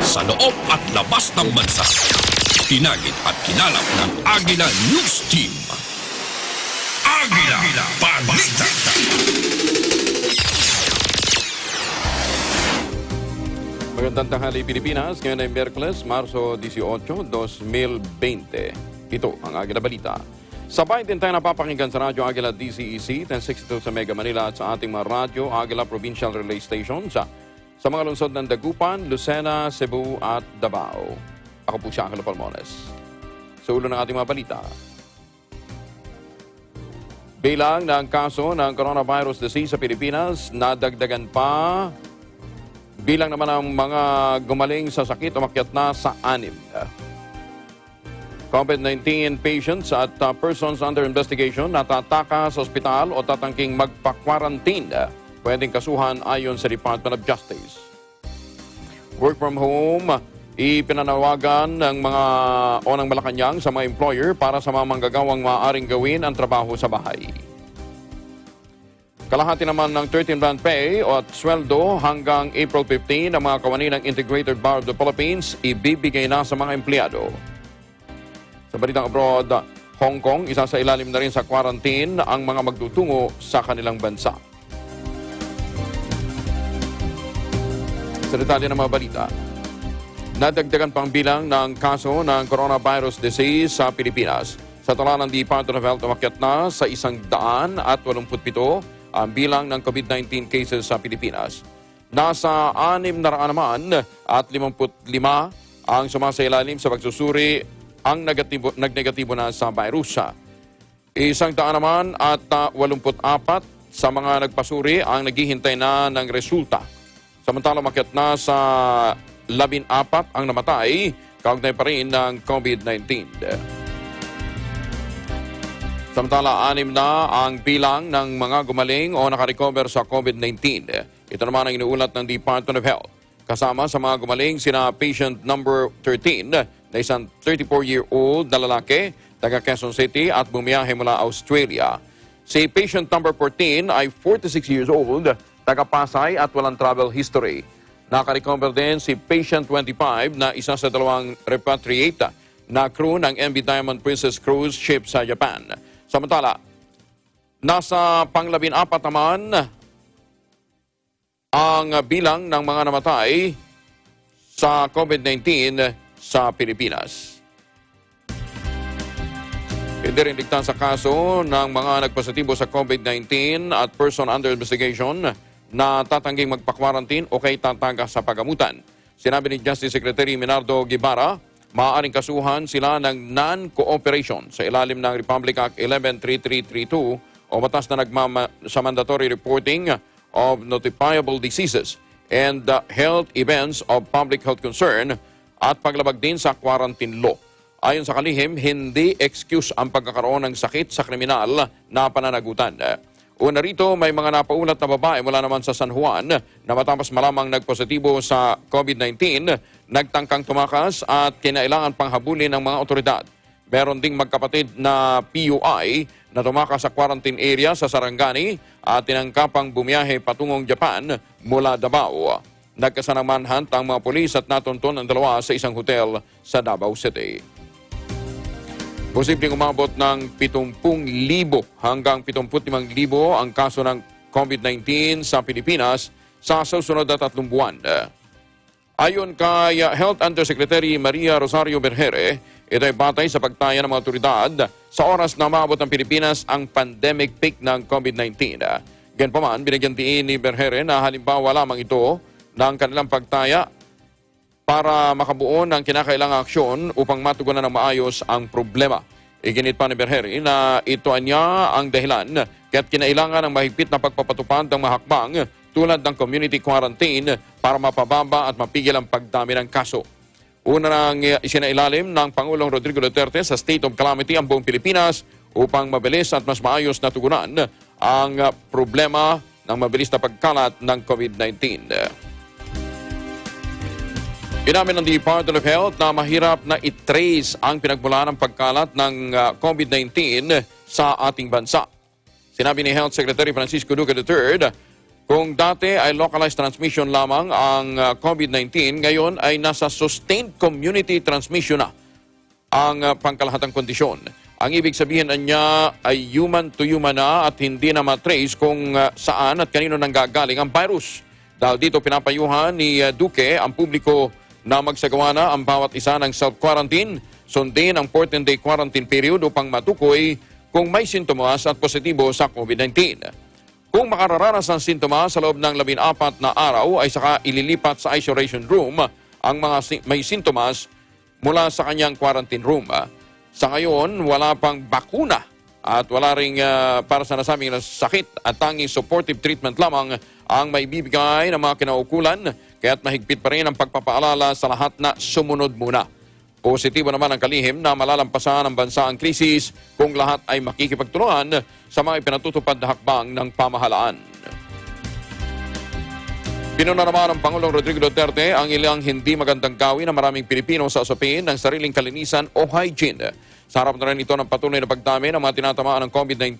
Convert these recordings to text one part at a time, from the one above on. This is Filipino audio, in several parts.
sa loob at labas ng bansa. Tinagit at kinalap ng Agila News Team. Agila Balita. Magandang tanghali Pilipinas, ngayon ay Miyerkules, Marso 18, 2020. Ito ang Agila Balita. Sabay din tayo napapakinggan sa Radyo Agila DCEC, 1062 sa Mega Manila at sa ating mga radyo Agila Provincial Relay Stations sa mga lungsod ng Dagupan, Lucena, Cebu at Davao. Ako po siya, Angelo Palmones. Sa ulo ng ating mga balita. Bilang ng kaso ng coronavirus disease sa Pilipinas, nadagdagan pa. Bilang naman ang mga gumaling sa sakit, umakyat na sa 6. COVID-19 patients at persons under investigation natataka sa ospital o tatangking magpa-quarantine. Pwedeng kasuhan ayon sa Department of Justice. Work from home, ipinanawagan ng mga ng Malacanang sa mga employer para sa mga manggagawang maaaring gawin ang trabaho sa bahay. Kalahati naman ng 13-month pay o at sweldo hanggang April 15 ng mga kawani ng Integrated Bar of the Philippines ibibigay na sa mga empleyado. Sa balitang abroad, Hong Kong, isa sa ilalim na rin sa quarantine ang mga magtutungo sa kanilang bansa. Sa detalye ng mga balita, nadagdagan pang bilang ng kaso ng coronavirus disease sa Pilipinas. Sa tala ng Department of Health, umakyat na sa 187 ang bilang ng COVID-19 cases sa Pilipinas. Nasa 600 naman at 55 ang sumasailalim sa pagsusuri ang nagnegatibo na sa virus. 100 naman at 84 sa mga nagpasuri ang naghihintay na ng resulta. Samantala, umakyat na sa 14 ang namatay, kaugnay pa rin ng COVID-19. Samantala, 6 na ang bilang ng mga gumaling o nakarecover sa COVID-19. Ito naman ang inuulat ng Department of Health. Kasama sa mga gumaling sina patient number 13 na isang 34-year-old na lalaki, taga Quezon City at bumiyahe mula Australia. Si patient number 14 ay 46 years old, taga Pasay at walang travel history. Nakarecover din si patient 25 na isa sa 2 repatriate na crew ng MV Diamond Princess Cruise Ship sa Japan. Samantala, nasa pang-14 naman ang bilang ng mga namatay sa COVID-19 sa Pilipinas. Hindi rin ligtas sa kaso ng mga nagpositibo sa COVID-19 at person under investigation na tatangging magpa-quarantine o kay tataga sa pagamutan. Sinabi ni Justice Secretary Minardo Guevara, maaaring kasuhan sila ng non-cooperation sa ilalim ng Republic Act 113332 o batas na sa mandatory reporting of notifiable diseases and health events of public health concern at paglabag din sa quarantine law. Ayon sa kalihim, hindi excuse ang pagkakaroon ng sakit sa kriminal na pananagutan. Una rito, may mga napaulat na babae mula naman sa San Juan na matapos malamang nagpositibo sa COVID-19, nagtangkang tumakas at kinailangan pang habulin ng mga otoridad. Meron ding magkapatid na PUI na tumakas sa quarantine area sa Sarangani at tinangkapang bumiyahe patungong Japan mula Davao. Nagkasanang manhunt ang mga pulis at natunton ang dalawa sa isang hotel sa Davao City. Posibleng umabot ng 70,000 hanggang 75,000 ang kaso ng COVID-19 sa Pilipinas sa susunod na 3 buwan. Ayon kay Health Undersecretary Maria Rosario Berhere, ito ay batay sa pagtaya ng mga otoridad sa oras na umabot ng Pilipinas ang pandemic peak ng COVID-19. Ganpaman, binigyan diin ni Berhere na halimbawa lamang ito ng kanilang pagtaya para makabuo ng kinakailangang aksyon upang matugunan ng maayos ang problema. Iginit pa ni Berhere na ito niya ang dahilan kaya't kinailangan ng mahigpit na pagpapatupad ng mahakbang tulad ng community quarantine para mapababa at mapigil ang pagdami ng kaso. Una nang isinailalim ng Pangulong Rodrigo Duterte sa state of calamity ang buong Pilipinas upang mabilis at mas maayos na tugunan ang problema ng mabilis na pagkalat ng COVID-19. Inamin ng Department of Health na mahirap na i-trace ang pinagmulan ng pagkalat ng COVID-19 sa ating bansa. Sinabi ni Health Secretary Francisco Duque III Kung dati ay localized transmission lamang ang COVID-19, ngayon ay nasa sustained community transmission na ang pangkalahatang kondisyon. Ang ibig sabihin niya ay human to human na at hindi na matrace kung saan at kanino nanggagaling ang virus. Dahil dito pinapayuhan ni Duque ang publiko na magsagawa na ang bawat isa ng self-quarantine, sundin ang 14-day quarantine period upang matukoy kung may sintomas at positibo sa COVID-19. Kung makararanas ng sintomas sa loob ng 14 na araw ay saka ililipat sa isolation room ang mga may sintomas mula sa kanyang quarantine room. Sa ngayon, wala pang bakuna at wala ring para sa nasabing sakit at tanging supportive treatment lamang ang may bibigay ng mga kinaukulan kaya't mahigpit pa rin ang pagpapaalala sa lahat na sumunod muna. Positibo naman ang kalihim na malalampasan ng bansa ang krisis kung lahat ay makikipagtulungan sa mga ipinatutupad na hakbang ng pamahalaan. Pinuna naman ng Pangulong Rodrigo Duterte ang ilang hindi magandang gawin ng maraming Pilipino sa usapin ng sariling kalinisan o hygiene. Sa harap na rin ito ng patuloy na pagdami ng mga tinatamaan ng COVID-19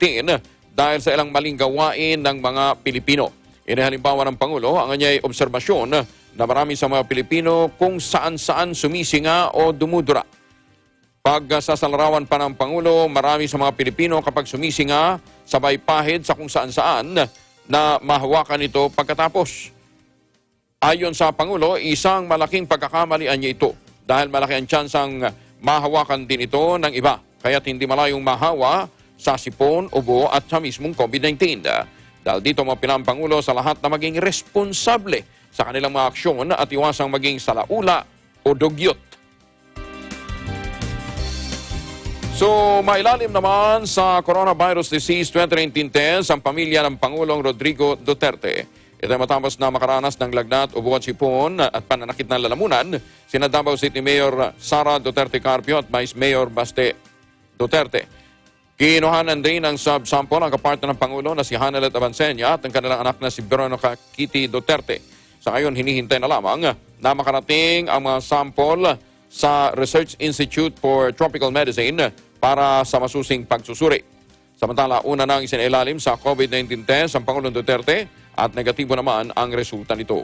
dahil sa ilang maling gawain ng mga Pilipino. Inihalimbawa ng Pangulo ang kanyang obserbasyon na marami sa mga Pilipino kung saan-saan sumisinga o dumudura. Pagsasalarawan pa ng Pangulo, marami sa mga Pilipino kapag sumisinga, sabay pahid sa kung saan-saan na mahawakan ito pagkatapos. Ayon sa Pangulo, isang malaking pagkakamalian niya ito dahil malaki ang tsansang mahawakan din ito ng iba, kaya't hindi malayong mahawa sa sipon, ubo at sa mismong COVID-19. Dahil dito mapila ang Pangulo sa lahat na maging responsable sa kanilang mga aksyon at iwasang maging salaula o dugyot. So, mailalim naman sa coronavirus disease 2019 test ang pamilya ng Pangulong Rodrigo Duterte. Ito ay matapos na makaranas ng lagnat, ubo at sipon at pananakit ng lalamunan, sina Davao City Mayor Sara Duterte Carpio at Vice Mayor Baste Duterte. Kinuhanan din ng subsample ang kapartner ng Pangulo na si Hanelet Abansenya at ang kanilang anak na si Veronica Kitty Duterte. Sa ngayon, hinihintay na lamang na makarating ang mga sample sa Research Institute for Tropical Medicine para sa masusing pagsusuri. Samantala, una nang isinailalim sa COVID-19 test ang Pangulong Duterte at negatibo naman ang resulta nito.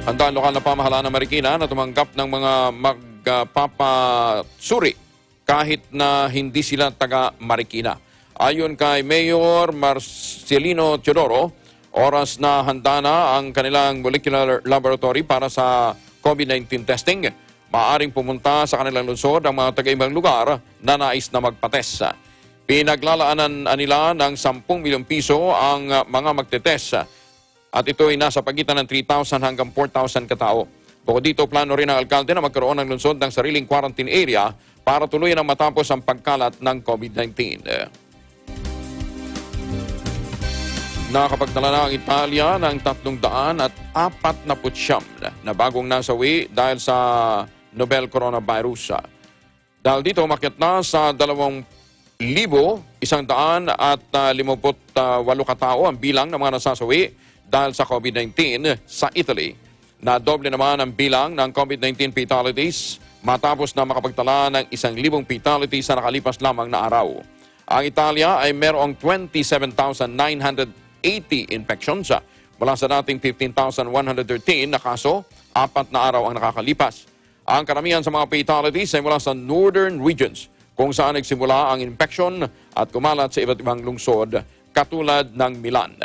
Handa ang lokal na pamahalaan ng Marikina na tumanggap ng mga magpapasuri kahit na hindi sila taga Marikina. Ayon kay Mayor Marcelino Teodoro, oras na handa na ang kanilang molecular laboratory para sa COVID-19 testing. Maaring pumunta sa kanilang lungsod ang mga taga-ibang lugar na nais na magpatest. Pinaglalaanan nila ng 10 milyong piso ang mga magtetest at ito ay nasa pagitan ng 3,000 hanggang 4,000 katao. Bukod dito, plano rin ng alkalde na magkaroon ng lungsod ng sariling quarantine area para tuluyan ang matapos ang pagkalat ng COVID-19. Nakapagtala na ang Italia ng 349 na bagong nasawi dahil sa Nobel Coronavirus. Dahil dito, umakyat na sa 2,158 katao ang bilang ng mga nasasawi dahil sa COVID-19 sa Italy. Nadoble naman ang bilang ng COVID-19 fatalities matapos na makapagtala ng 1,000 fatalities sa nakalipas lamang na araw. Ang Italia ay mayroong 27,980 infections mula sa dating 15,113 na kaso, 4 na araw ang nakakalipas. Ang karamihan sa mga fatalities ay mula sa northern regions kung saan nagsimula ang infection at kumalat sa iba't ibang lungsod katulad ng Milan.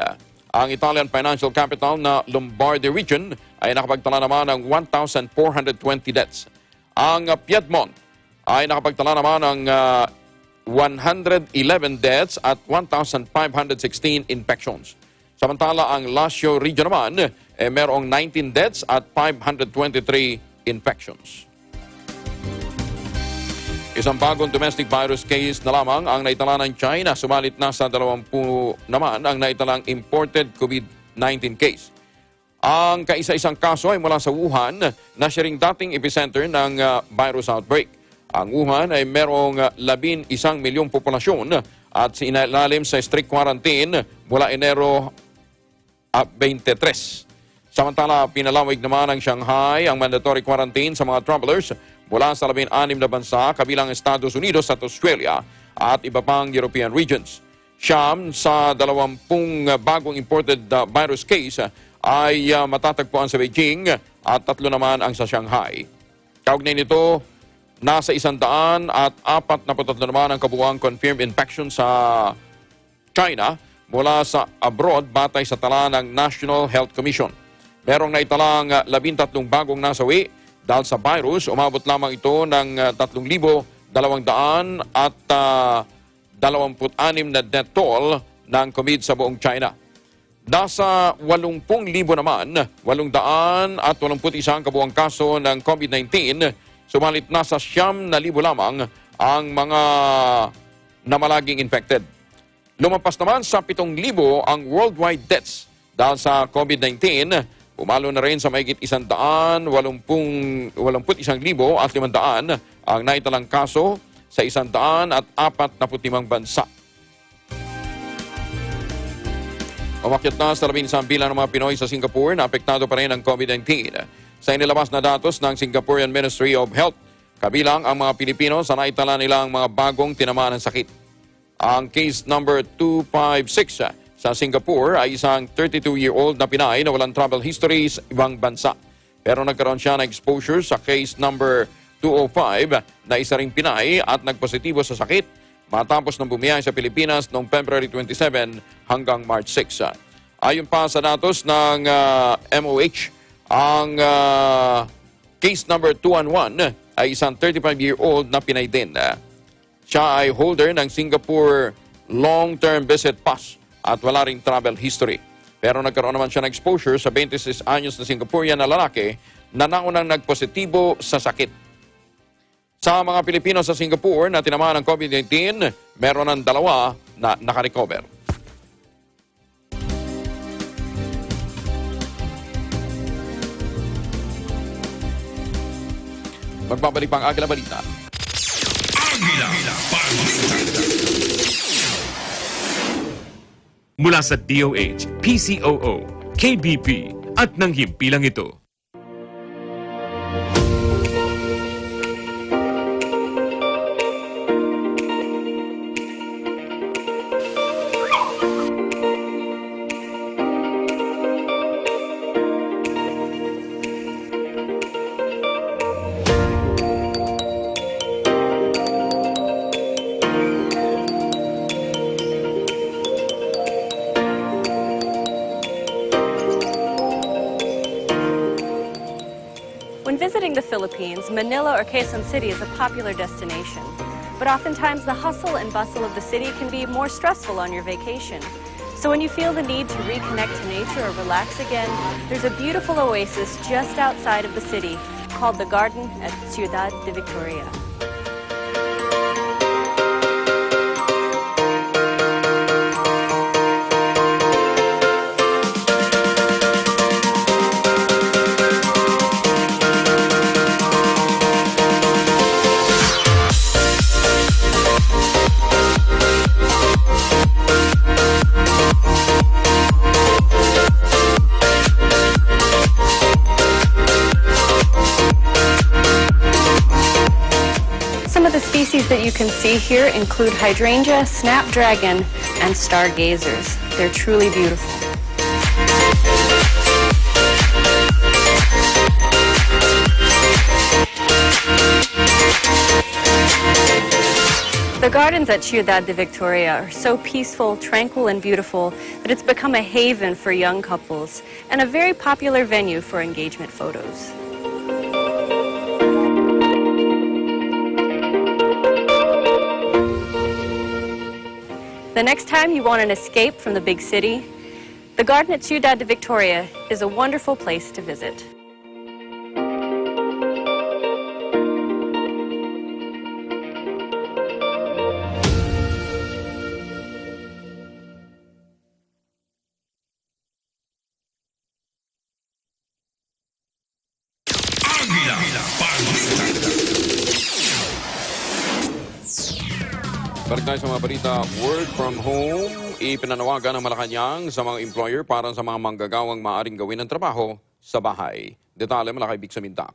Ang Italian financial capital na Lombardy region ay nakapagtala naman ng 1,420 deaths. Ang Piedmont ay nakapagtala naman ng 111 deaths at 1,516 infections. Samantala, ang Lazio region naman ay mayroong 19 deaths at 523 infections. Isang bagong domestic virus case na lamang ang naitala ng China. Sumalit na sa 20 naman ang naitalang imported COVID-19 case. Ang kaisa-isang kaso ay mula sa Wuhan na siya ring dating epicenter ng virus outbreak. Ang Wuhan ay merong 11 milyong populasyon at sinailalim sa strict quarantine mula Enero 23. Samantala, pinalawig naman ng Shanghai ang mandatory quarantine sa mga travelers mula sa 16 na bansa kabilang Estados Unidos at Australia at iba pang European regions. Siyam sa 20 bagong imported virus case ay matatagpuan sa Beijing at 3 naman ang sa Shanghai. Kaugnay nito, nasa 143 naman ang kabuuang confirmed infection sa China mula sa abroad batay sa tala ng National Health Commission. Merong naitalang 13 bagong nasawi dahil sa virus. Umabot lamang ito ng 3,200 at 26 na death toll ng COVID sa buong China. Nasa 80,000 naman, 881 kabuuang kaso ng COVID-19, sumalit nasa 9,000 lamang ang mga namalaging infected. Lumampas naman sa 7,000 ang worldwide deaths dahil sa COVID-19. Pumalo na rin sa mahigit 181,500 ang naitalang kaso sa 145 bansa. Umakyat na sa 11 bilang ng mga Pinoy sa Singapore na apektado pa rin ng COVID-19. Sa inilabas na datos ng Singaporean Ministry of Health, kabilang ang mga Pilipino sa naitala nilang mga bagong tinamaan ng sakit. Ang case number 256 sa Singapore ay isang 32-year-old na Pinay na walang travel history sa ibang bansa. Pero nagkaroon siya ng exposure sa case number 205 na isa ring Pinay at nagpositibo sa sakit matapos ng bumiyay sa Pilipinas noong February 27 hanggang March 6. Ayon pa sa datos ng MOH, ang case number 211 ay isang 35-year-old na Pinay din. Siya ay holder ng Singapore Long-Term Visit Pass at wala ring travel history. Pero nagkaroon naman siya ng exposure sa 26 anyos na Singaporean na lalaki na naunang nagpositibo sa sakit. Sa mga Pilipino sa Singapore na tinamaan ng COVID-19, meron ng 2 na nakarecover. Magbabalik pang Agila Balita. Agila Balita. Mula sa DOH, PCOO, KBP at ng himpilang ito. When visiting the Philippines, Manila or Quezon City is a popular destination. But oftentimes the hustle and bustle of the city can be more stressful on your vacation. So when you feel the need to reconnect to nature or relax again, there's a beautiful oasis just outside of the city called the Garden at Ciudad de Victoria. Some of the species that you can see here include hydrangea, snapdragon, and stargazers. They're truly beautiful. The gardens at Ciudad de Victoria are so peaceful, tranquil, and beautiful that it's become a haven for young couples and a very popular venue for engagement photos. The next time you want an escape from the big city, the garden at Ciudad de Victoria is a wonderful place to visit. Agila Balita. Balik tayo sa mga balita. Work from home, ipinanawagan ng Malacanang sa mga employer para sa mga manggagawang maaaring gawin ng trabaho sa bahay. Detalye mula kay Big Saminta.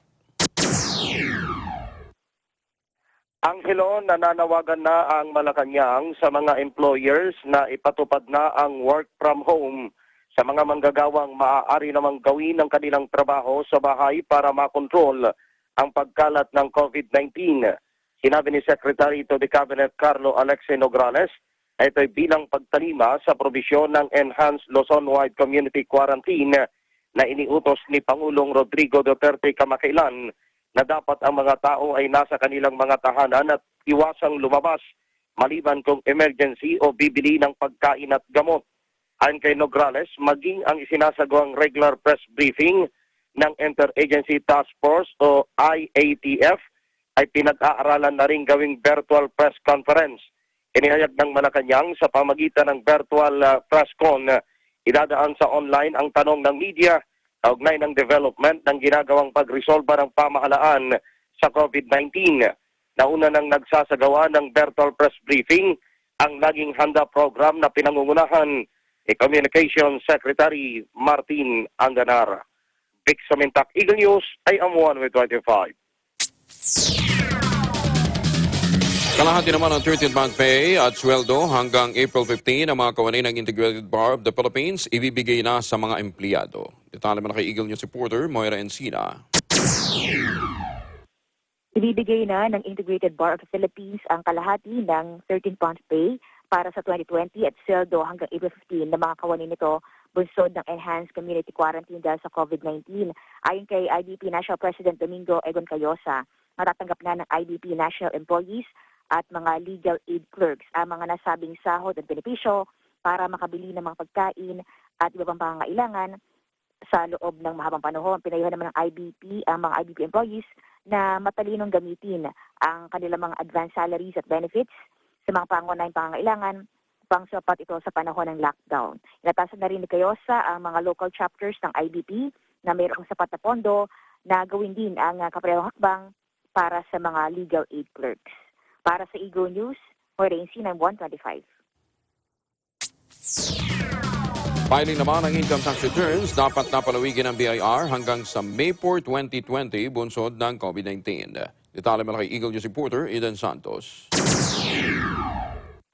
Angelo, nananawagan na ang Malacanang sa mga employers na ipatupad na ang work from home sa mga manggagawang maaari namang gawin ang kanilang trabaho sa bahay para makontrol ang pagkalat ng COVID-19. Sinabi ni Secretary to the Cabinet Carlo Alexei Nograles, ito'y bilang pagtalima sa probisyon ng Enhanced Luzon-wide Community Quarantine na iniutos ni Pangulong Rodrigo Duterte kamakailan na dapat ang mga tao ay nasa kanilang mga tahanan at iwasang lumabas maliban kung emergency o bibili ng pagkain at gamot. Ayon kay Nograles, maging ang isinasagawang regular press briefing ng Interagency Task Force o IATF ay pinag-aaralan na rin gawing virtual press conference. Inihayag ng Malacanang sa pamagitan ng virtual press con, idadaan sa online ang tanong ng media kaugnay ng development ng ginagawang pagresolba ng pamahalaan sa COVID-19. Nauna nang nagsasagawa ng virtual press briefing ang Laging Handa program na pinangungunahan ni Communications Secretary Martin Anganar. Vic Samintak, Eagle News, I am 1 with 25. Kalahati naman ang 13th month pay at sweldo hanggang April 15 ang mga kawani ng Integrated Bar of the Philippines ibibigay na sa mga empleyado. Detalye mo na kay Eagle News reporter Moira Encina. Ibibigay na ng Integrated Bar of the Philippines ang kalahati ng 13th month pay para sa 2020 at sweldo hanggang April 15 ng mga kawani nito bunsod ng Enhanced Community Quarantine dahil sa COVID-19. Ayon kay IDP National President Domingo Egon Cayosa, matatanggap na ng IDP national employees at mga legal aid clerks ang mga nasabing sahod at benepisyo para makabili ng mga pagkain at iba pang pangangailangan sa loob ng mahabang panahon. Pinayuhan naman ng IBP ang mga IBP employees na matalinong gamitin ang kanilang mga advanced salaries at benefits sa mga pangunahing pangangailangan upang sapat ito sa panahon ng lockdown. Inatasan na rin ni Cayosa ang mga local chapters ng IBP na mayroong sapat na pondo na gawin din ang kaparehong hakbang para sa mga legal aid clerks. Para sa Eagle News, Moira Encina, 125. Filing naman ang income tax returns dapat napalawigin ng BIR hanggang sa May 4, 2020 bunsod ng COVID-19. Detalye mo kay Eagle News reporter Eden Santos.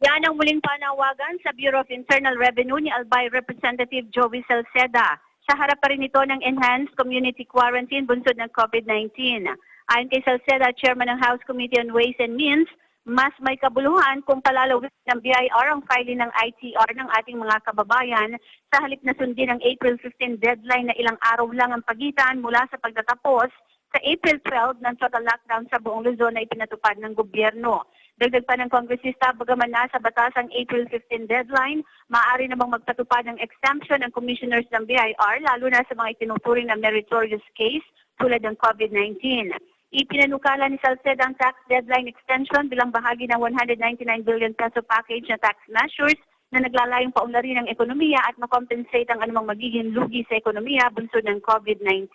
Yan ang muling panawagan sa Bureau of Internal Revenue ni Albay Representative Joey Salceda. Sa harap pa rin ito ng Enhanced Community Quarantine bunsod ng COVID-19. Ayon kay Salceda, Chairman ng House Committee on Ways and Means, mas may kabuluhan kung palalawin ng BIR ang filing ng ITR ng ating mga kababayan sa halip na sundin ang April 15 deadline na ilang araw lang ang pagitan mula sa pagtatapos sa April 12 ng total lockdown sa buong Luzon na ipinatupad ng gobyerno. Dagdag pa ng kongresista, bagaman nasa batas ang April 15 deadline, maaari namang magpatupad ng exemption ang commissioners ng BIR lalo na sa mga itinuturing na meritorious case tulad ng COVID-19. Ipinanukala ni Salceda ang tax deadline extension bilang bahagi ng 199 billion peso package na tax measures na naglalayong paunlarin ang ekonomiya at makompensate ang anumang magiging lugi sa ekonomiya bunsod ng COVID-19.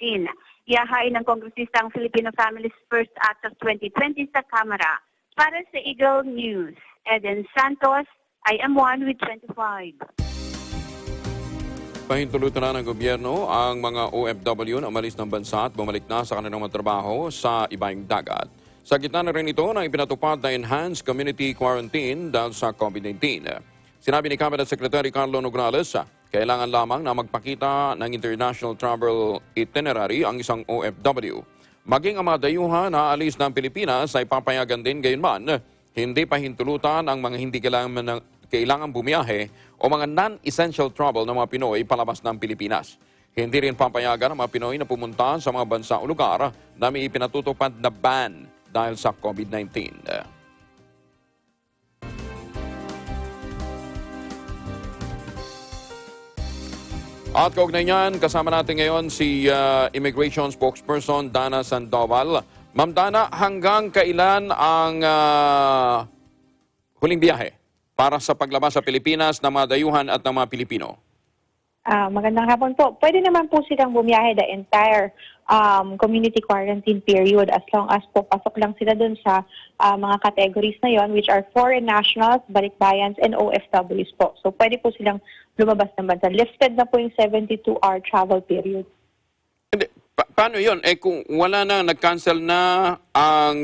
Iahain ng kongresista ang Filipino Families First Act of 2020 sa Kamara. Para sa Eagle News, Eden Santos, I am 1 with 25. Pahintulutan na ng gobyerno ang mga OFW na umalis ng bansa at bumalik na sa kanilang mga trabaho sa ibang dagat. Sa gitna na rin ito na ipinatupad na Enhanced Community Quarantine dahil sa COVID-19. Sinabi ni Cabinet Secretary Carlo Nograles, kailangan lamang na magpakita ng international travel itinerary ang isang OFW. Maging ang mga dayuhan na alis ng Pilipinas ay papayagan din gayunman, hindi pahintulutan ang mga hindi kailangan bumiyahe o mga non-essential travel ng mga Pinoy palabas ng Pilipinas. Hindi rin papayagan ang mga Pinoy na pumunta sa mga bansa o lugar na may ipinatutupad na ban dahil sa COVID-19. At kaugnay niyan, kasama natin ngayon si Immigration Spokesperson Dana Sandoval. Ma'am Dana, hanggang kailan ang huling biyahe para sa paglabas sa Pilipinas ng mga dayuhan at ng mga Pilipino? Magandang hapon po. Pwede naman po silang bumiyahe the entire community quarantine period as long as po pasok lang sila dun sa mga categories na yon, which are foreign nationals, balikbayans, and OFWs po. So pwede po silang lumabas ng bansa. Lifted na po yung 72-hour travel period. Paano yun? Kung wala na, nag-cancel na ang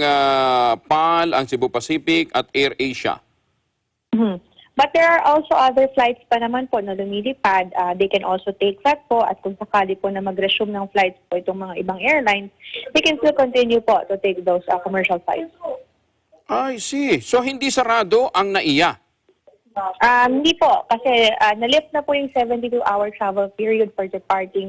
PAL, ang Cebu Pacific at Air Asia. But there are also other flights pa naman po na lumilipad. They can also take that po at kung sakali po na mag-resume ng flights po itong mga ibang airlines, they can still continue po to take those commercial flights. I see. So hindi sarado ang NAIA? Hindi po, kasi na-lift na po yung 72-hour travel period for departing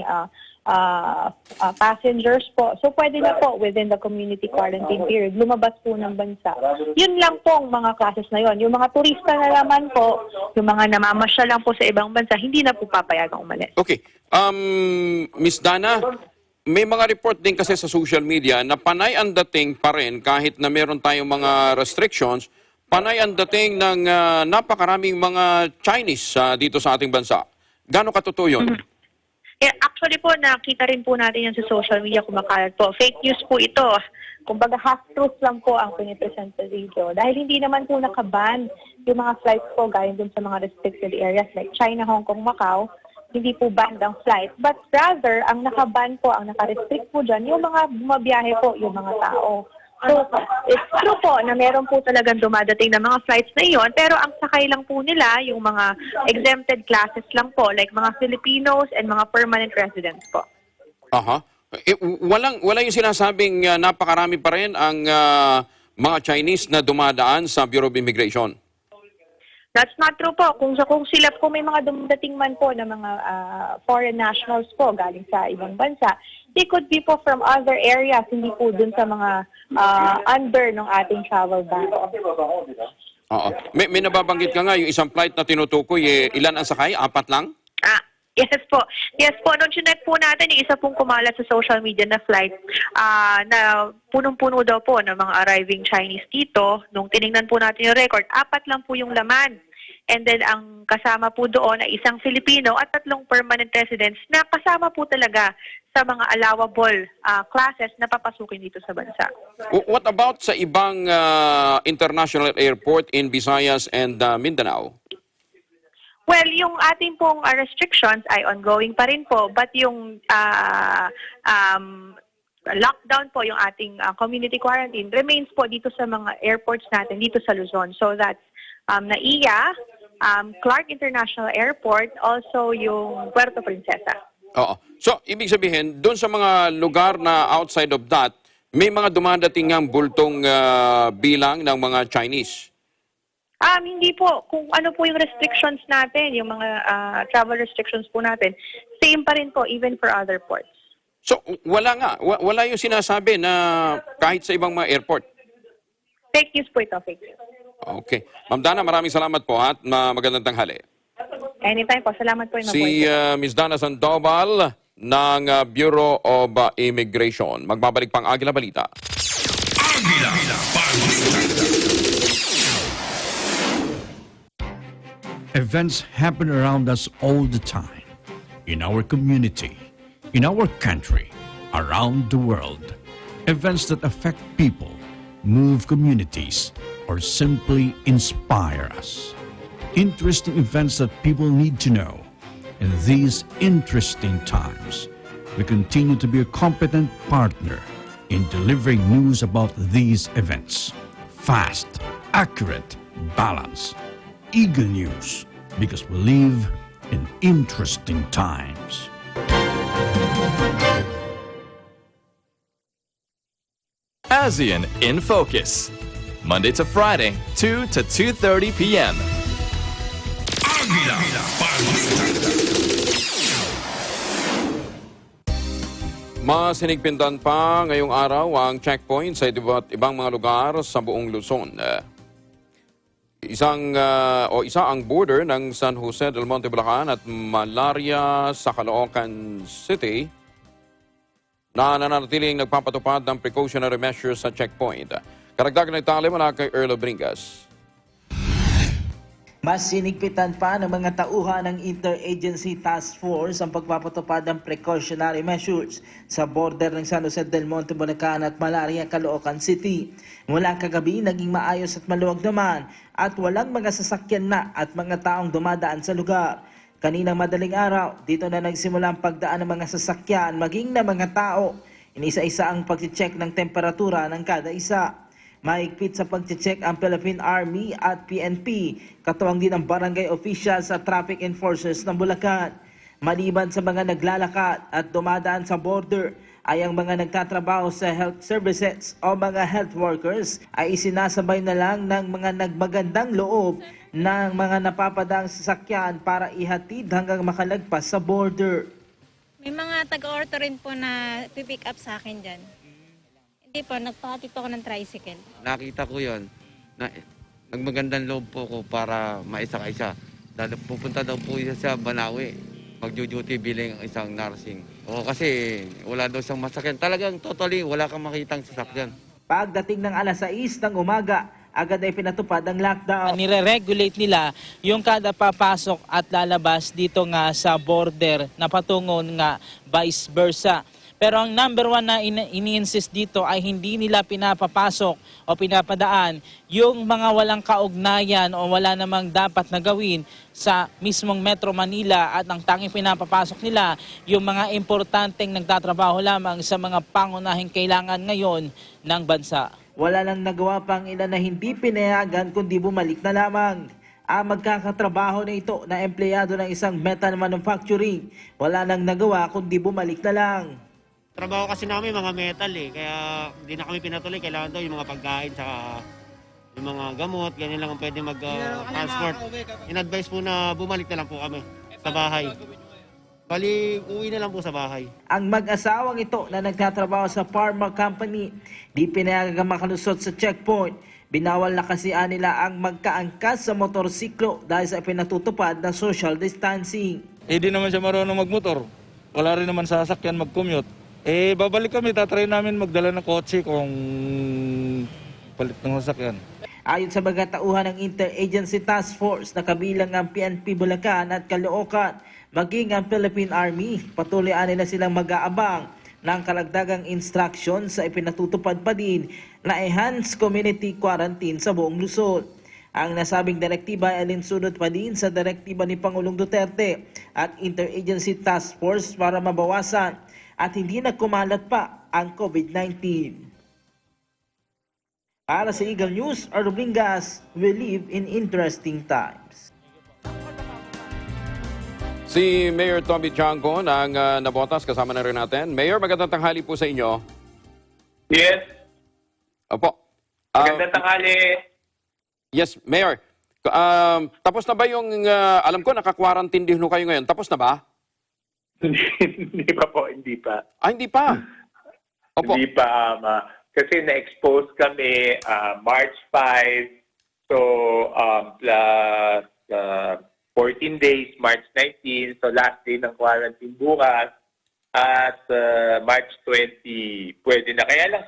passengers po. So pwede na po within the community quarantine period, lumabas po ng bansa. Yun lang po ang mga classes na yon. Yung mga turista na naman po, yung mga namamasyal lang po sa ibang bansa, hindi na po papayagang umalis. Okay. Miss Dana, may mga report din kasi sa social media na panay ang dating pa rin kahit na meron tayong mga restrictions, panay ang dating ng napakaraming mga Chinese dito sa ating bansa. Gano'ng katotoo yun? Actually po, nakita rin po natin yan sa social media kumakalat po. Fake news po ito. Kumbaga half-truth lang po ang pinipresenta dito. Dahil hindi naman po nakaban yung mga flights po galing dun sa mga restricted areas like China, Hong Kong, Macau. Hindi po banned ang flight. But rather, ang nakaban po, ang nakarestrict po dyan, yung mga bumabiyahe po, yung mga tao. So, it's true po na meron po talagang dumadating na mga flights na iyon, pero ang sakay lang po nila, yung mga exempted classes lang po, like mga Filipinos and mga permanent residents po. Aha. Wala yung sinasabing napakarami pa rin ang mga Chinese na dumadaan sa Bureau of Immigration. That's not true po. Kung sila po may mga dumadating man po na mga foreign nationals po galing sa ibang bansa, they could be po from other areas, hindi po dun sa mga under ng ating travel ban. Oo. May nababanggit ka nga, yung isang flight na tinutukoy, ilan ang sakay? 4 lang? Yes po. Yes po. Nung chinek po natin, yung isa pong kumalat sa social media na flight na punong-puno daw po ng mga arriving Chinese dito. Nung tiningnan po natin yung record, 4 lang po yung laman. And then ang kasama po doon ay isang Filipino at 3 permanent residents na kasama po talaga sa mga allowable classes na papasukin dito sa bansa. What about sa ibang international airport in Visayas and Mindanao? Well, yung ating pong restrictions ay ongoing pa rin po, but yung lockdown po, yung ating community quarantine, remains po dito sa mga airports natin, dito sa Luzon. So that's NAIA, Clark International Airport, also yung Puerto Princesa. Oo. So, ibig sabihin, doon sa mga lugar na outside of that, may mga dumadating ang bultong bilang ng mga Chinese? Hindi po. Kung ano po yung restrictions natin, yung mga travel restrictions po natin, same pa rin po even for other ports. So, wala yung sinasabi na kahit sa ibang mga airport? Fake news po ito, fake news. Okay. Ma'am Dana, maraming salamat po at magandang tanghali. Anytime po. Salamat po. Si Ms. Dana Sandoval ng Bureau of Immigration. Magbabalik pang Agila Balita. Agila Balita. Events happen around us all the time. In our community, in our country, around the world. Events that affect people, move communities, or simply inspire us. Interesting events that people need to know. In these interesting times, we continue to be a competent partner in delivering news about these events. Fast, accurate, balanced. Eagle News, because we live in interesting times. ASEAN in Focus. Monday to Friday, 2 to 2:30 p.m. Agila Balita. Mas hinigpintan pa ngayong araw ang checkpoint sa ibang mga lugar sa buong Luzon. Isa ang border ng San Jose del Monte, Bulacan at Malaria sa Caloocan City na nananatiling nagpapatupad ng precautionary measures sa checkpoint. Karagdagan ng tali mula kay Erlo Bringas. Mas sinigpitan pa ng mga tauhan ng Interagency Task Force ang pagpapatupad ng precautionary measures sa border ng San Jose del Monte, Bulacan at Malaria, Caloocan City. Mula kagabi, naging maayos at maluwag naman at walang mga sasakyan na at mga taong dumadaan sa lugar. Kaninang madaling araw, dito na nagsimula ang pagdaan ng mga sasakyan maging ng mga tao. Inisa-isa ang pag-check ng temperatura ng kada isa. Mahigpit sa pag-check ang Philippine Army at PNP, katuwang din ang barangay officials at traffic enforcers ng Bulacan. Maliban sa mga naglalakad at dumadaan sa border, ay ang mga nagtatrabaho sa health services o mga health workers ay isinasabay na lang ng mga nagmagandang loob ng mga napapadaang sasakyan para ihatid hanggang makalagpas sa border. May mga taga-orto rin po na pipick up sa akin dyan. Hindi po, nagpahatid po ako ng tricycle. Nakita ko yon na nagmagandang loob po ko para maisa-isa. Dahil pupunta daw po siya sa Banawe, mag-duty bilang isang nursing. O kasi wala daw siyang masakyan. Talagang totally wala kang makitang sasakyan. Pagdating ng alas 6 ng umaga, agad ay pinatupad ang lockdown. Nire-regulate nila yung kada papasok at lalabas dito nga sa border na patungo nga vice versa. Pero ang number one na ini-insist dito ay hindi nila pinapapasok o pinapadaan yung mga walang kaugnayan o wala namang dapat na gawin sa mismong Metro Manila, at ang tanging pinapapasok nila yung mga importanteng nagtatrabaho lamang sa mga pangunahing kailangan ngayon ng bansa. Wala lang nagawa pang ilan na hindi pinayagan kundi bumalik na lamang. Ang magkakatrabaho na ito na empleyado ng isang metal manufacturing, wala nang nagawa kundi bumalik na lang. Trabaho kasi namin mga metal kaya hindi na kami pinatuloy. Kailangan daw yung mga pagkain saka yung mga gamot, ganyan lang ang pwede mag-transport. In-advise po na bumalik na lang po kami sa bahay. Bali, uwi na lang po sa bahay. Ang mag-asawang ito na nagtatrabaho sa pharma company, di pinayagang makalusot sa checkpoint. Binawal na kasi nila ang magkaangkas sa motorsiklo dahil sa pinatutupad na social distancing. Di naman siya marunong magmotor. Wala rin naman sasakyan mag-commute. Babalik kami, tatry namin magdala ng kotse kung palit ng sasakyan. Ayon sa mga tauhan ng Interagency Task Force na kabilang ang PNP Bulacan at Caloocan, maging ang Philippine Army, patuloy nila silang mag-aabang ng karagdagang instruction sa ipinatutupad pa din na enhanced community quarantine sa buong Luzon. Ang nasabing direktiba ay alinsunod pa din sa direktiba ni Pangulong Duterte at Interagency Task Force para mabawasan at hindi na kumalat pa ang COVID-19. Para sa Eagle News, Arblingas, we live in interesting times. Si Mayor Tommy Chanco ng Nabotas, kasama na rin natin. Mayor, magandang tanghali po sa inyo. Yes. Opo. Magandang tanghali. Yes, Mayor. Tapos na ba yung, alam ko, naka-quarantine din kayo ngayon. Tapos na ba? Hindi pa po, hindi pa. Hindi pa? Opo. Hindi pa, kasi na-expose kami March 5, so plus 14 days, March 19, so last day ng quarantine bukas, at March 20, pwede na. Kaya lang,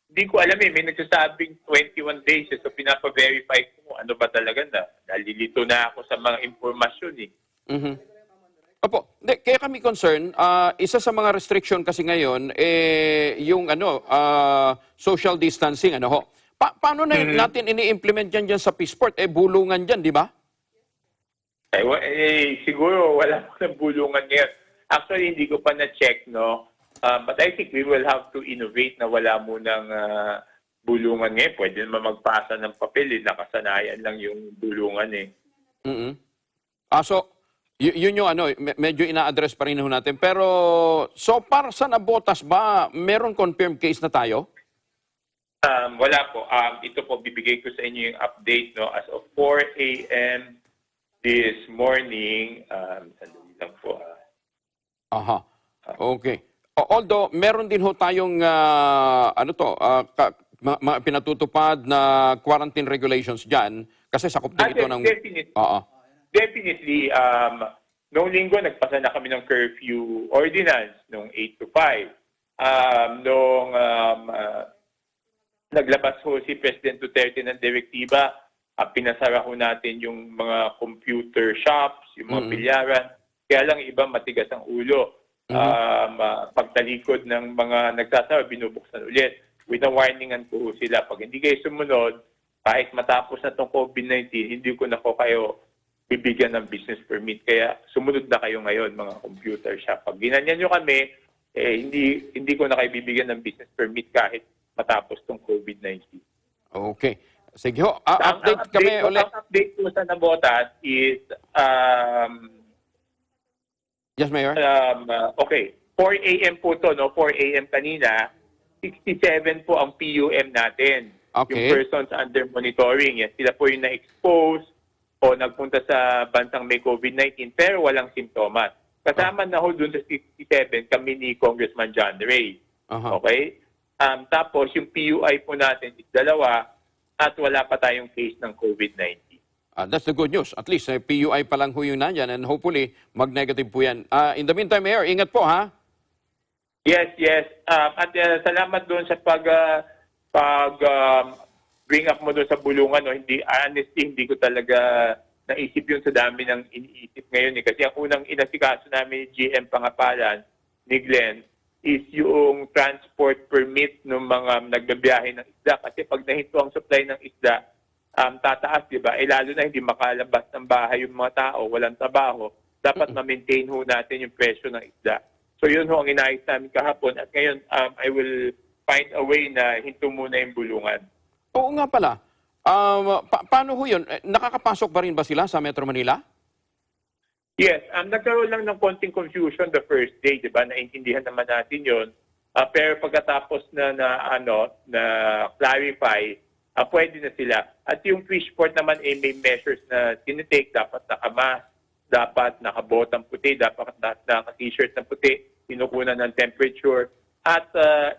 hindi ko alam may nagsasabing 21 days, so pinapa-verify ko ano ba talaga na. Nalilito na ako sa mga informasyon Mm-hmm. Opo, kaya kami concern, isa sa mga restriction kasi ngayon, yung social distancing, paano na natin ini-implement dyan sa Peaceport? Bulungan dyan, di ba? Siguro wala po ng bulungan ngayon. Actually, hindi ko pa na-check, no? But I think we will have to innovate na wala munang bulungan ngayon. Pwede naman magpasa ng papel, nakasanayan lang yung bulungan Mm-hmm. So, yun yung medyo ina-address pa rin natin. Pero, so far sa Nabotas ba, meron confirmed case na tayo? Wala po. Ito po, bibigay ko sa inyo yung update. No? As of 4 a.m. this morning, sandali lang po. Aha. Okay. Although, meron din ho tayong, pinatutupad na quarantine regulations dyan. Kasi sakop din ito ng... Definitely. Definitely, noong linggo, nagpasa na kami ng curfew ordinance noong 8 to 5. Noong naglabas ho si President Duterte ng direktiba, pinasara ho natin yung mga computer shops, yung mga bilyaran. Kaya lang iba matigas ang ulo. Pagtalikod ng mga nagsasara, binubuksan ulit. Winawarningan ko ho sila. Pag hindi kayo sumunod, kahit matapos na itong COVID-19, hindi ko na ko kayo bibigyan ng business permit. Kaya sumunod na kayo ngayon, mga computer shop. Pag ginanyan nyo kami, hindi ko na kayo bibigyan ng business permit kahit matapos tong COVID-19. Okay. Sige ho, update kami ulit. Ang update po sa Nabotas is, yes, Mayor. okay, 4 a.m. po to, no? 4 a.m. kanina, 67 po ang PUM natin. Okay. Yung persons under monitoring. Yes, sila po yung na-expose o nagpunta sa bansang may COVID-19 pero walang simptomas. Kasama na ho dun sa 67 kami ni Congressman John Ray. Okay? Tapos yung PUI po natin is 2 at wala pa tayong case ng COVID-19. That's the good news. At least PUI pa lang ho yun nandyan and hopefully mag-negative po yan. In the meantime, Mayor, ingat po ha. Yes, yes. At salamat doon sa bring up mo doon sa bulungan. No? Honestly, hindi ko talaga naisip yun sa dami ng iniisip ngayon. Kasi ang unang inasikaso namin ni GM Pangapalan, ni Glenn, is yung transport permit ng mga nagbabiyahe ng isda. Kasi pag nahinto ang supply ng isda, tataas, di ba? Lalo na hindi makalabas ng bahay yung mga tao, walang trabaho. Dapat ma-maintain ho natin yung presyo ng isda. So yun ho ang inayos namin kahapon. At ngayon, I will find a way na hinto muna yung bulungan. Oo nga pala. Paano ho yun? Nakakapasok ba rin ba sila sa Metro Manila? Yes, nagkaroon lang ng konting confusion the first day, di ba? Naintindihan naman natin yun. Pero pagkatapos na clarify, pwede na sila. At yung fish port naman may measures na tinitake. Dapat nakamask, dapat nakabotang puti, dapat naka-t-shirt na puti, pinukunan ng temperature. At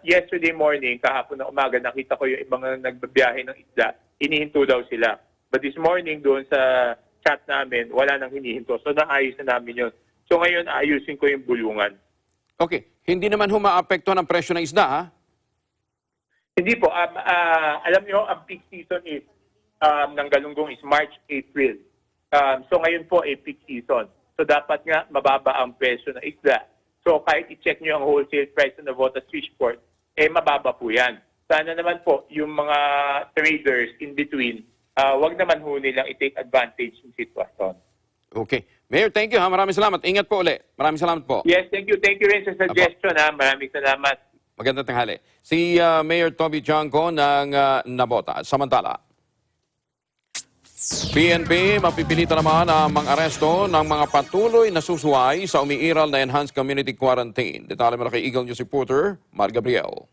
yesterday morning, kahapon na umaga, nakita ko yung ibang nagbabiyahe ng isda, hinihinto daw sila. But this morning, doon sa chat namin, wala nang hinihinto. So naayos na namin yun. So ngayon, ayusin ko yung bulungan. Okay. Hindi naman humaapektuhan ang presyo ng isda, ha? Hindi po. Alam niyo, ang peak season is ng galunggong is March, April. So ngayon po ay peak season. So dapat nga mababa ang presyo ng isda. So kahit i-check niyo ang wholesale price ng Navotas Fishport, mababa po yan. Sana naman po yung mga traders in between, wag naman ho nilang i-take advantage ng sitwasyon. Okay. Mayor, thank you ha. Maraming salamat. Ingat po ulit. Maraming salamat po. Yes, thank you. Thank you rin sa suggestion ha. Maraming salamat. Magandang tanghali. Si Mayor Toby Chanco ng Nabota. Samantala, PNP mapipilitan naman ang mang-aresto ng mga patuloy na susuway sa umiiral na Enhanced Community Quarantine. Detalye mo na kay Eagle News reporter, Mar Gabriel.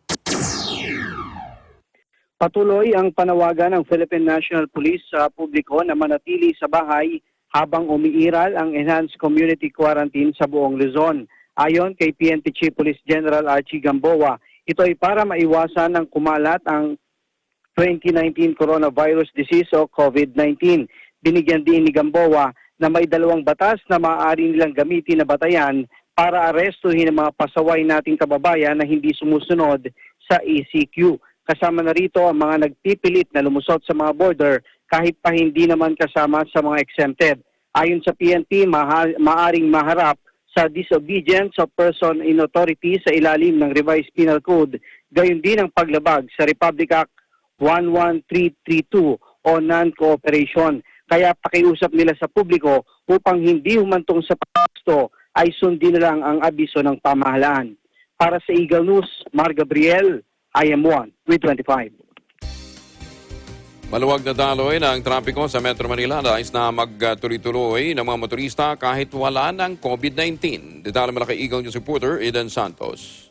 Patuloy ang panawagan ng Philippine National Police sa publiko na manatili sa bahay habang umiiral ang Enhanced Community Quarantine sa buong Luzon. Ayon kay PNP Chief Police General Archie Gamboa, ito ay para maiwasan ng kumalat ang 2019 coronavirus disease o COVID-19. Binigyan din ni Gamboa na may 2 batas na maaari nilang gamitin na batayan para arestuhin ang mga pasaway nating kababayan na hindi sumusunod sa ECQ. Kasama na rito ang mga nagpipilit na lumusot sa mga border kahit pa hindi naman kasama sa mga exempted. Ayon sa PNP, maaring maharap sa disobedience of person in authority sa ilalim ng Revised Penal Code, gayon din ang paglabag sa Republic Act 11332 o non-cooperation. Kaya pakiusap nila sa publiko upang hindi humantong sa pasto ay sundin na lang ang abiso ng pamahalaan. Para sa Eagle News, Mar Gabriel, IM1 with 25. Maluwag na daloy ng trapiko sa Metro Manila nais na magtuloy-tuloy ng mga motorista kahit wala ng COVID-19. Detalye mo na kay Eagle News reporter Eden Santos.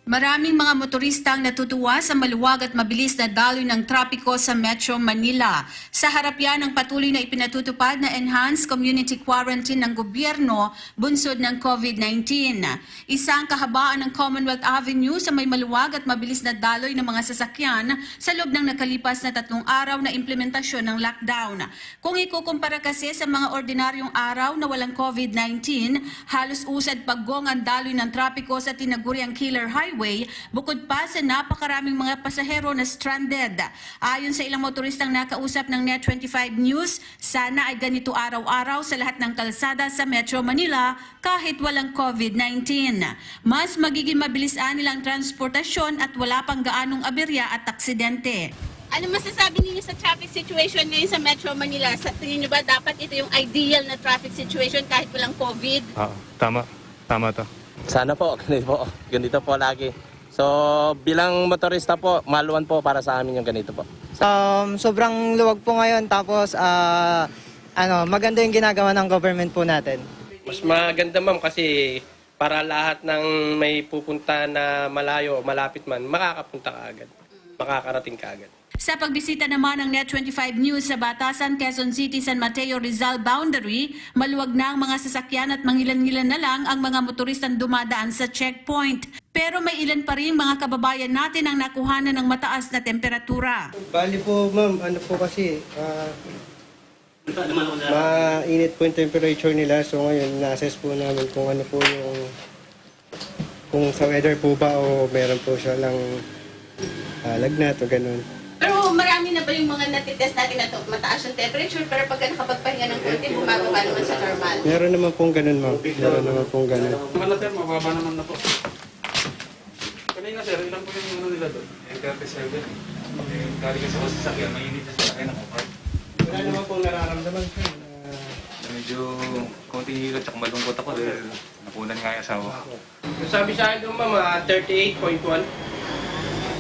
Maraming mga motorista ang natutuwa sa maluwag at mabilis na daloy ng trapiko sa Metro Manila. Sa harap yan ng patuloy na ipinatutupad na Enhanced Community Quarantine ng gobyerno bunsod ng COVID-19. Isang kahabaan ng Commonwealth Avenue sa may maluwag at mabilis na daloy ng mga sasakyan sa loob ng nakalipas na 3 araw na implementasyon ng lockdown. Kung ikukumpara kasi sa mga ordinaryong araw na walang COVID-19, halos usad paggong ang daloy ng trapiko sa tinaguriang Killer Highway, bukod pa sa napakaraming mga pasahero na stranded. Ayon sa ilang motoristang nakausap ng Net25 News, sana ay ganito araw-araw sa lahat ng kalsada sa Metro Manila kahit walang COVID-19. Mas magiging mabilis nilang transportasyon at wala pang gaanong aberya at aksidente. Ano masasabi niyo sa traffic situation ngayon sa Metro Manila? Sa tingin niyo ba dapat ito yung ideal na traffic situation kahit walang COVID? Tama. Tama to. Sana po, ganito po lagi. So, bilang motorista po, maluwan po para sa amin yung ganito po. Sobrang luwag po ngayon, tapos maganda yung ginagawa ng government po natin. Mas maganda ma'am kasi para lahat ng may pupunta na malayo, malapit man, makakapunta ka agad. Makakarating ka agad. Sa pagbisita naman ng Net25 News sa Batasan, Quezon City, San Mateo, Rizal boundary, maluwag na ang mga sasakyan at mangilan-ngilan na lang ang mga motoristang dumadaan sa checkpoint. Pero may ilan pa rin mga kababayan natin ang nakuhanan ng mataas na temperatura. Bali po ma'am, ano po kasi, mainit po yung temperature nila. So ngayon, na-assess po namin kung ano po yung, kung sa weather po ba o meron po siya lang lagnat o ganun. Pero marami na ba yung mga natitest natin na mataas yung temperature pero pagka nakapagpahinga ng konti, bumababa naman sa normal? Meron naman pong ganun ma'am. Meron naman pong ganun. Malater, mababa naman na po. Kanina sir, ilan po yung ano nila doon? 37. Galing kasi ako sa sakyan, mainit na sa sakyan ng car. Wala naman pong nararamdaman sir. Medyo konting hilot at malungkot ako dahil napunan nga yung asawa ko. Sabi sa akin doon ma'am, 38.1.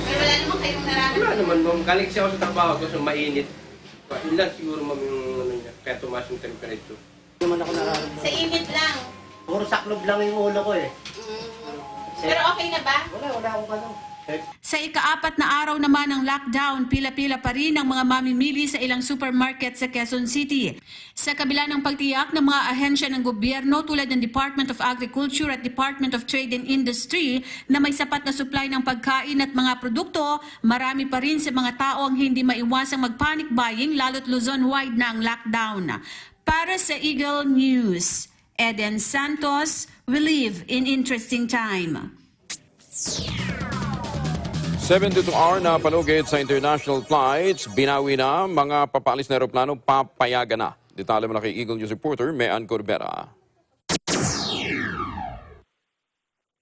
Pero wala naman kayong nararamdaman? Wala naman ma'am, galing kasi ako sa trabaho ko, so mainit. Yun lang siguro ma'am yung ano niya, kaya tumaas yung temperature. Hindi naman ako nararamdaman. Sa init lang? Puro saklob lang yung ulo ko eh. Pero okay na ba? Wala akong ganun. Sa ika-4 na araw naman ng lockdown, pila-pila pa rin ang mga mamimili sa ilang supermarket sa Quezon City. Sa kabila ng pagtiyak ng mga ahensya ng gobyerno tulad ng Department of Agriculture at Department of Trade and Industry na may sapat na supply ng pagkain at mga produkto, marami pa rin sa mga tao ang hindi maiwasang mag-panic buying lalo't Luzon-wide na ang lockdown. Para sa Eagle News, Eden Santos, we live in interesting time. 72-hour na panugid sa international flights. Binawi na mga papaalis na aeroplano, papayagan na. Detalye mo na kay Eagle News reporter Mean Corbera.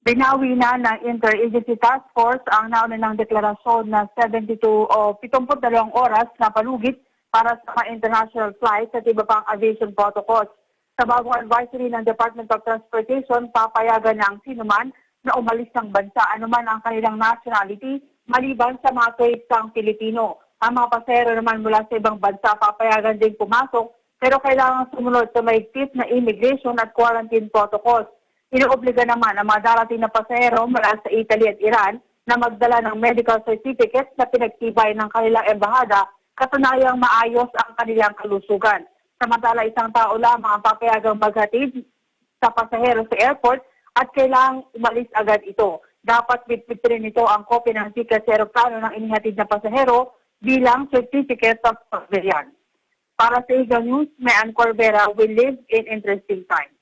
Binawi na ng Interagency Task Force ang nauna ng deklarasyon na 72 o 72 oras na panugid para sa mga international flights at iba pang aviation protocols. Sa bagong advisory ng Department of Transportation, papayagan na ang sinuman na umalis ng bansa anuman ang kanilang nationality maliban sa mga turistang Pilipino. Ang mga pasahero naman mula sa ibang bansa papayagan din pumasok pero kailangan sumunod sa mahigpit na immigration at quarantine protocols. Inuobliga naman ang mga darating na pasahero mula sa Italy at Iran na magdala ng medical certificates na pinagtibay ng kanilang embahada katunayang maayos ang kanilang kalusugan. Samantala, isang tao lamang ang papayagang maghatid sa pasahero sa airport at kailangang umalis agad ito. Dapat bitbit rin ito ang kopya ng ticket sa aeroplano ng inihatid na pasahero bilang certificate of surveillance. Para sa Eagle News, Mean Corbera, we live in interesting times.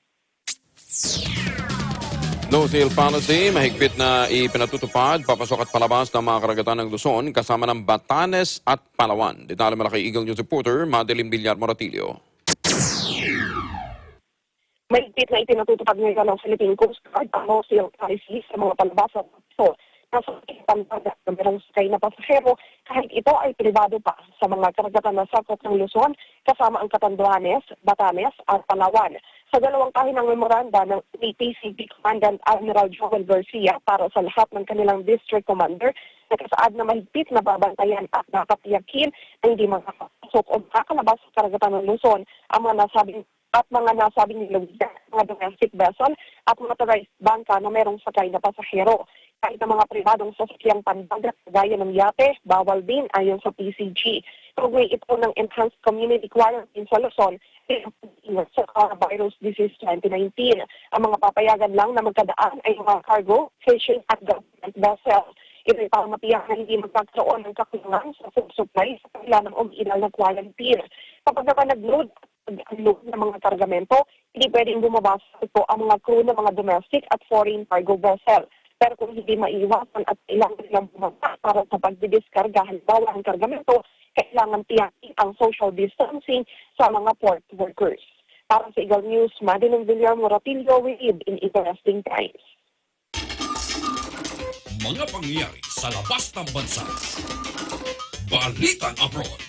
No-deal policy, mahigpit na ipinatutupad, papasok at palabas ng mga karagatan ng Luzon kasama ng Batanes at Palawan. Detalye mo na kay Eagle News reporter Madeline Villar Moratilio. Mahigpit na itinatutupad ngayon ng Philippine Coast Guard ang no-deal policy sa mga palabas at so, nasa pantanda na merong sakay na pasahero kahit ito ay privado pa sa mga karagatan na sakop ng Luzon kasama ang Catanduanes, Batanes at Palawan. Sa dalawang kahinang memoranda ng PCP Commandant Admiral Joel Garcia para sa lahat ng kanilang district commander, nakasaad na mahigpit na babantayan at nakatiyakin na hindi makapasok o makakalabas sa karagatan ng Luzon ang mga nasabing niluwigan, mga domestic vessel at motorized bangka na merong sakay na pasahero. Kahit ang mga pribadong sasakyang pandagat gaya ng yate, bawal din ayon sa PCG. Kaugnay ito ng Enhanced Community Quarantine sa Luzon sa Coronavirus Disease 2019. Ang mga papayagan lang na magkadaan ay mga cargo, fishing at government vessels. Ito'y para matiyak na hindi magkakaroon ng kakulangan sa food supply sa kabila ng umiiral na quarantine. Kapag naman nag-load ng mga kargamento, hindi pwedeng bumabasa ito ang mga crew ng mga domestic at foreign cargo vessel. Pero kung hindi maiiwasan at kailangan nilang bumaba para sa pagdidiskarga halimbawa ang kargamento, kailangan tiyakin ang social distancing sa mga port workers. Para sa Eagle News, Madeline Villar Moratilio, we live in interesting times. Mga pangyayari sa labas ng bansa. Balitang Abroad.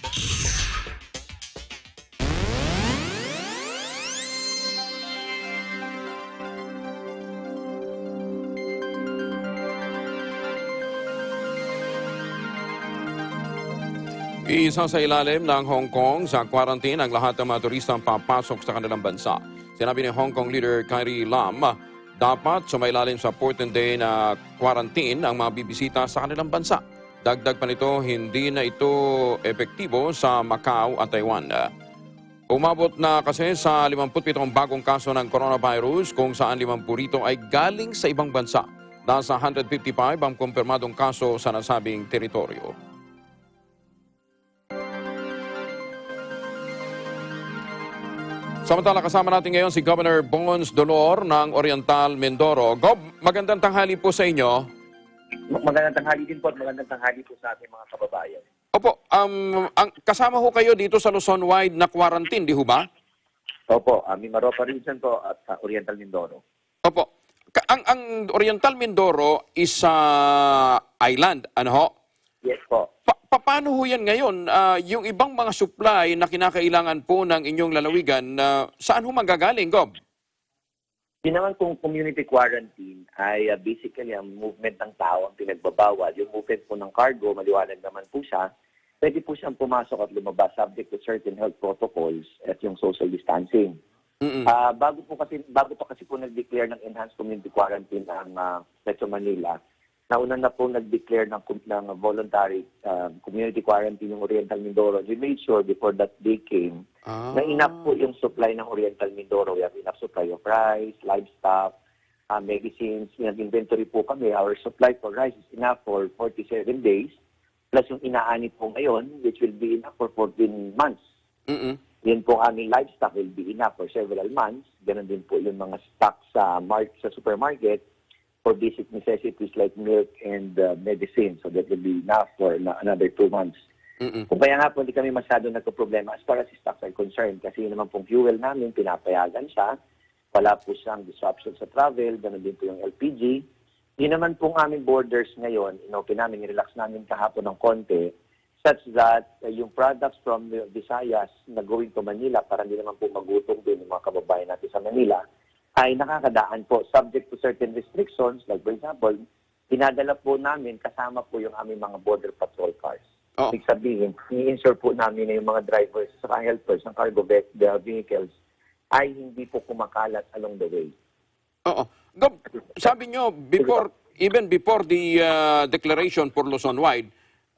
Isa sa ilalim ng Hong Kong sa quarantine ang lahat ng mga turistang papasok sa kanilang bansa. Sinabi ni Hong Kong leader Carrie Lam, dapat sumailalim sa 14-day na quarantine ang mga bibisita sa kanilang bansa. Dagdag pa nito, hindi na ito epektibo sa Macau at Taiwan. Umabot na kasi sa 57 bagong kaso ng coronavirus kung saan 50 rito ay galing sa ibang bansa. Nasa 155 ang kumpirmadong kaso sa nasabing teritoryo. Samantala, kasama natin ngayon si Governor Bones Dolor ng Oriental Mindoro. Gob, magandang tanghali po sa inyo. Magandang tanghali din po at magandang tanghali po sa ating mga kababayan. Opo, kasama ho kayo dito sa Luzon-wide na quarantine, di ho ba? Opo, Mimaropa Region po at Oriental Mindoro. Opo. Ang Oriental Mindoro is island, ano ho? Yes po. Paano ho yan ngayon? Yung ibang mga supply na kinakailangan po ng inyong lalawigan, saan ho manggagaling, Gob? Yun naman kung community quarantine ay basically ang movement ng tao ang pinagbabawal. Yung movement po ng cargo, maliwanag naman po siya. Pwede po siyang pumasok at lumabas subject to certain health protocols at yung social distancing. Bago pa kasi po nag-declare ng enhanced community quarantine ang Metro Manila, nauna na po nag-declare ng voluntary community quarantine yung Oriental Mindoro. We made sure before that day came na enough po yung supply ng Oriental Mindoro. We have enough supply of rice, livestock, medicines. Nag-inventory po kami. Our supply for rice is enough for 47 days. Plus yung inaanit po ngayon, which will be enough for 14 months. Yan po aming livestock will be enough for several months. Ganon din po yung mga stock sa supermarket for basic necessities like milk and medicine. So that will be enough for another 2 months. Kung kaya nga po, hindi kami masyado nagka-problema as far as stocks are concerned. Kasi yun naman pong fuel namin, pinapayagan siya. Wala po siyang disruption sa travel. Ganon din po yung LPG. Yun naman pong aming borders ngayon, namin, relax namin kahapon ng konti, such that yung products from the Visayas na going to Manila, para hindi naman po magutom din yung mga kababayan natin sa Manila, ay nakakadaan po subject to certain restrictions. Like for example, pinadala po namin kasama po yung aming mga border patrol cars. Ibig sabihin, i-insure po namin na yung mga drivers sa helpers ng cargo vehicles ay hindi po kumakalat along the way. Oo. Gob, sabi nyo, even before the declaration for Luzon-wide,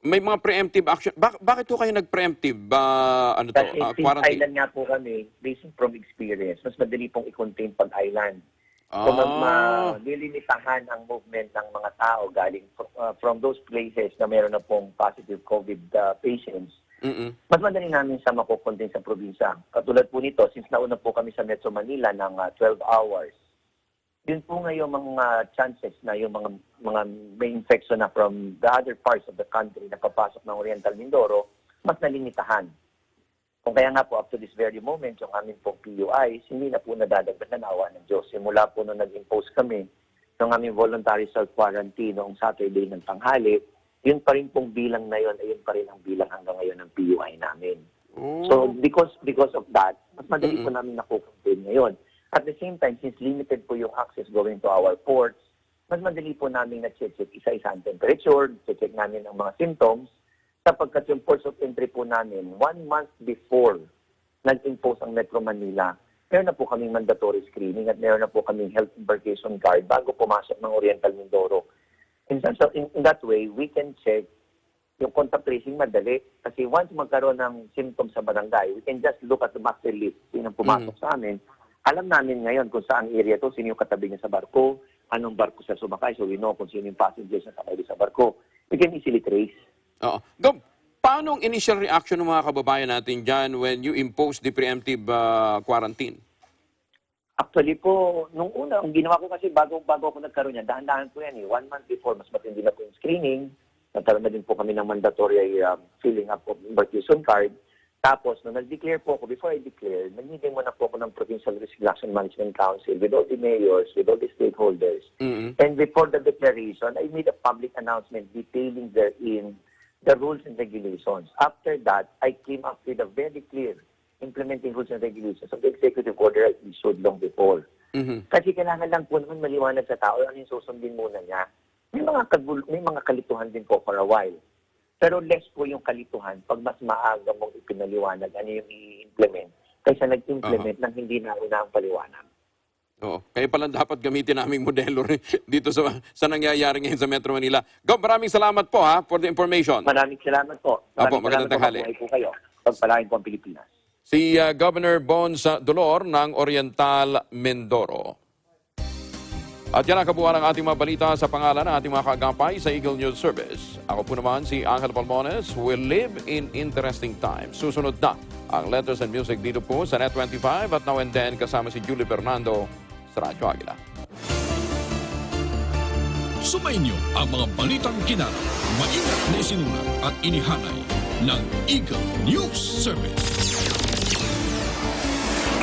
may mga preemptive action. Bakit po kayo nag-preemptive Kasi quarantine? island nga po kami, based from experience, mas madali pong i-contain pag island. So mas malilimitahan ang movement ng mga tao galing from those places na meron na pong positive COVID patients. Mas madali namin siya makukontain sa probinsya. Katulad po nito, since nauna po kami sa Metro Manila ng 12 hours, yun po ngayon mga chances na yung mga may infection na from the other parts of the country na papasok ng Oriental Mindoro, mas nalimitahan. Kung kaya nga po up to this very moment, yung aming pong PUIs, hindi na po nadadagdagan awa ng Diyos. Simula po nung nag-impose kami ng aming voluntary self-quarantine noong Saturday ng tanghali, yun pa rin pong bilang na yun, ayun pa rin ang bilang hanggang ngayon ng PUI namin. So because of that, mas madali po namin nakukontain ngayon. At the same time, since limited po yung access going to our ports, mas madali po namin na-check isa-isa ang temperature, check namin ang mga symptoms, sapagkat yung ports of entry po namin, 1 month before nag-impose ang Metro Manila, meron na po kaming mandatory screening at meron na po kaming health embarkation card bago pumasok ng Oriental Mindoro. In that way, we can check yung contact tracing madali. Kasi once magkaroon ng symptoms sa barangay, we can just look at the master list, sinong pumasok sa amin. Alam namin ngayon kung saan area to, sino yung katabi niya sa barko, anong barko siya sumakay, so we know kung sino yung passengers na sakay sa barko. We can easily trace. Oo. Gob, paano ang initial reaction ng mga kababayan natin dyan when you impose the preemptive quarantine? Actually po, nung una, ang ginawa ko kasi bago ako nagkaroon niya, dahan-dahan po yan 1 month before, mas matindi na po yung screening. Nagkaroon na din po kami ng mandatory filling up of embarkation card. Tapos, nung nag-declare po ako, before I declare, nag-meeting muna po ako ng Provincial Risk Reduction Management Council with all the mayors, with all the stakeholders. And before the declaration, I made a public announcement detailing therein the rules and regulations. After that, I came up with a very clear implementing rules and regulations of the executive order I issued long before. Kasi kailangan lang po naman maliwanag sa tao ano yung susundin muna niya. May mga kalituhan din po for a while. Pero less po yung kalituhan pag mas maaga mong ipinaliwanag ano yung i-implement kaysa nag-implement ng hindi na ang paliwanag. Oo. Kaya pala dapat gamitin naming modelo dito sa nangyayari ngayon sa Metro Manila. Gob, maraming salamat po for the information. Maraming salamat po. Magandang tanghali. Mabuhay po kayo. Pagpalain po ang Pilipinas. Si Governor Bones Dolor ng Oriental Mindoro. At yan ang kabuuan ng ating mga balita sa pangalan ng ating mga kaagapay sa Eagle News Service. Ako po naman si Angel Palmones. We live in interesting times. Susunod na ang letters and music dito po sa Net 25 at Now and Then kasama si Julie Fernando sa Radyo Agila. Sumainyo ang mga balitang kinarap, maingat na isinulat at inihanay ng Eagle News Service.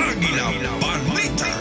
Agila Balita!